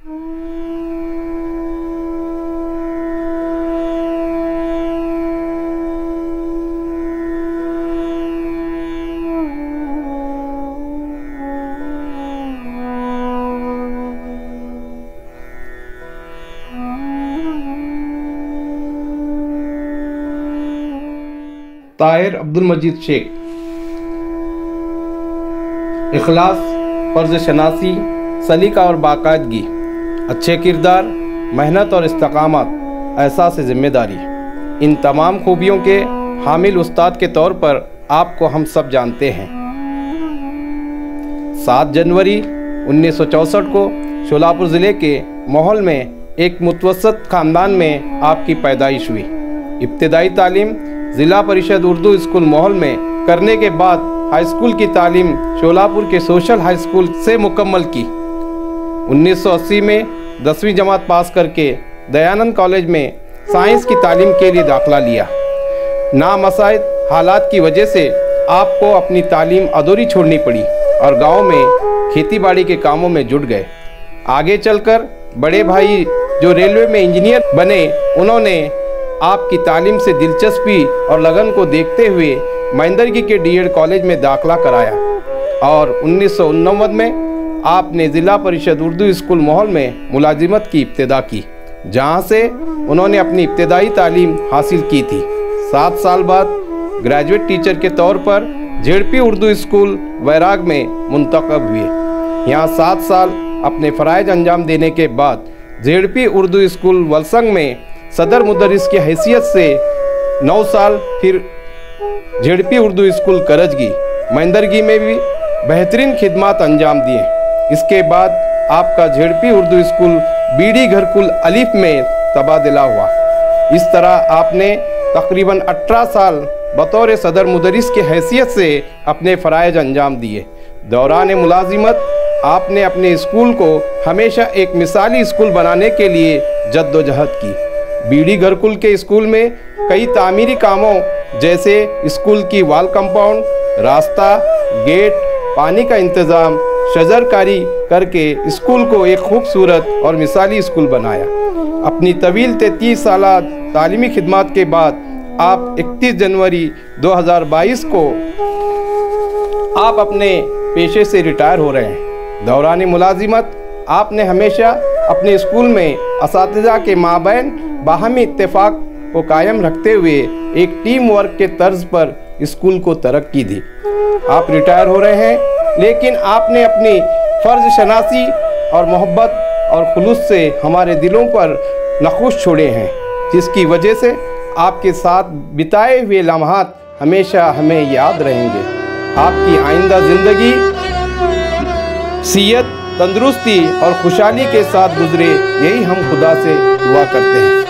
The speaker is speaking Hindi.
ताहिर अब्दुल मजीद शेख। इखलास, फ़र्ज़ शनासी, सलीका और बाकायदगी, अच्छे किरदार, मेहनत और इस्तकामत, एहसास ज़िम्मेदारी, इन तमाम खूबियों के हामिल उस्ताद के तौर पर आपको हम सब जानते हैं। 7 जनवरी 1964 को शोलापुर ज़िले के मोहल में एक मुतवस्सत ख़ानदान में आपकी पैदाइश हुई। इब्तिदाई तालीम ज़िला परिषद उर्दू स्कूल मोहल में करने के बाद हाई स्कूल की तालीम शोलापुर के सोशल हाई स्कूल से मुकम्मल की। 1980 में 10वीं जमात पास करके दयानंद कॉलेज में साइंस की तालीम के लिए दाखिला लिया। नामसाइद हालात की वजह से आपको अपनी तालीम अधूरी छोड़नी पड़ी और गांव में खेतीबाड़ी के कामों में जुट गए। आगे चलकर बड़े भाई जो रेलवे में इंजीनियर बने, उन्होंने आपकी तालीम से दिलचस्पी और लगन को देखते हुए महेंद्रगिरी के डीएड कॉलेज में दाखिला कराया और 1989 में आपने ज़िला परिषद उर्दू स्कूल मोहल में मुलाजिमत की इब्तिदा की, जहां से उन्होंने अपनी इब्तिदाई तालीम हासिल की थी। 7 साल बाद ग्रेजुएट टीचर के तौर पर जेडपी उर्दू स्कूल वैराग में मुंतखब हुए। यहाँ 7 साल अपने फ़राइज़ अंजाम देने के बाद जेडपी उर्दू स्कूल वलसंग में सदर मुदर्रिस की हैसियत से 9 साल, फिर जेडपी उर्दू स्कूल करजगी महेंद्रगिरी में भी बेहतरीन खिदमत अंजाम दिए। इसके बाद आपका जेडपी उर्दू स्कूल बीडी घरकुल अलिफ में तबादला हुआ। इस तरह आपने तकरीबन 18 साल बतौर सदर मुदर्रिस की हैसियत से अपने फ़राइज़ अंजाम दिए। दौरान मुलाजिमत आपने अपने स्कूल को हमेशा एक मिसाली स्कूल बनाने के लिए जद्दोजहद की। बीडी घरकुल के स्कूल में कई तामीरी कामों जैसे स्कूल की वाल कंपाउंड, रास्ता, गेट, पानी का इंतज़ाम, शजरकारी करके स्कूल को एक खूबसूरत और मिसाली स्कूल बनाया। अपनी तवील 33 साला तालीमी खिदमत के बाद आप 31 जनवरी 2022 को आप अपने पेशे से रिटायर हो रहे हैं। दौरान मुलाजिमत आपने हमेशा अपने स्कूल में असातिज़ा के माबैन बाहमी इत्तेफाक को कायम रखते हुए एक टीम वर्क के तर्ज पर स्कूल को तरक्की दी। आप रिटायर हो रहे हैं, लेकिन आपने अपनी फ़र्ज़ शनासी और मोहब्बत और खुलूस से हमारे दिलों पर नक़ूश छोड़े हैं, जिसकी वजह से आपके साथ बिताए हुए लम्हात हमेशा हमें याद रहेंगे। आपकी आइंदा ज़िंदगी सेहत, तंदुरुस्ती और खुशहाली के साथ गुजरे, यही हम खुदा से दुआ करते हैं।